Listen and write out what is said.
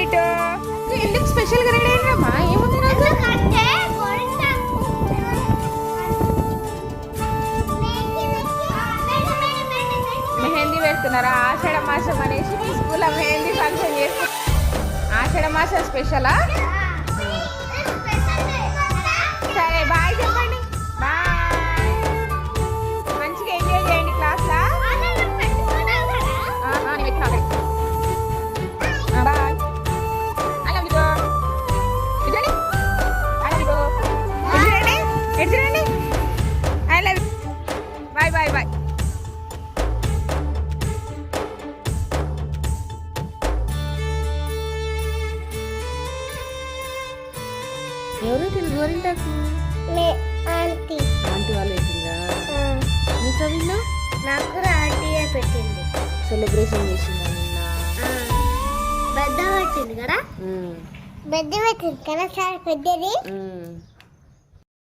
ఇటు. ఎందుకు స్పెషల్గా రెడీ అయినమ్మా? ఏముంది నాకు మెహందీ పెడుతున్నారా? ఆషాఢ మాసం అనేసి మీ స్కూల్లో మెహందీ ఫంక్షన్ చేస్తారు. ఆషాఢ మాసం స్పెషలా? సరే బాయ్ చెప్పండి. బాయ్. మంచిగా ఎంజాయ్ చేయండి క్లాస్లో. బాయ్. I love you. ఇదండి ఐ లవ్ యూ. ఎడ్జరండి I love you. Bye bye bye. ఎవరు గోరింటాకు? ఆంటీ ఆంటీ వాళ్ళు పెట్టిందా? నీకు అవిన్నా? నాకు కూడా ఆంటీయే పెట్టింది. సెలబ్రేషన్ చేసిందా నిన్న? పెద్ద పెట్టింది కదా, పెద్ద పెట్టింది కదా సార్, పెద్దది.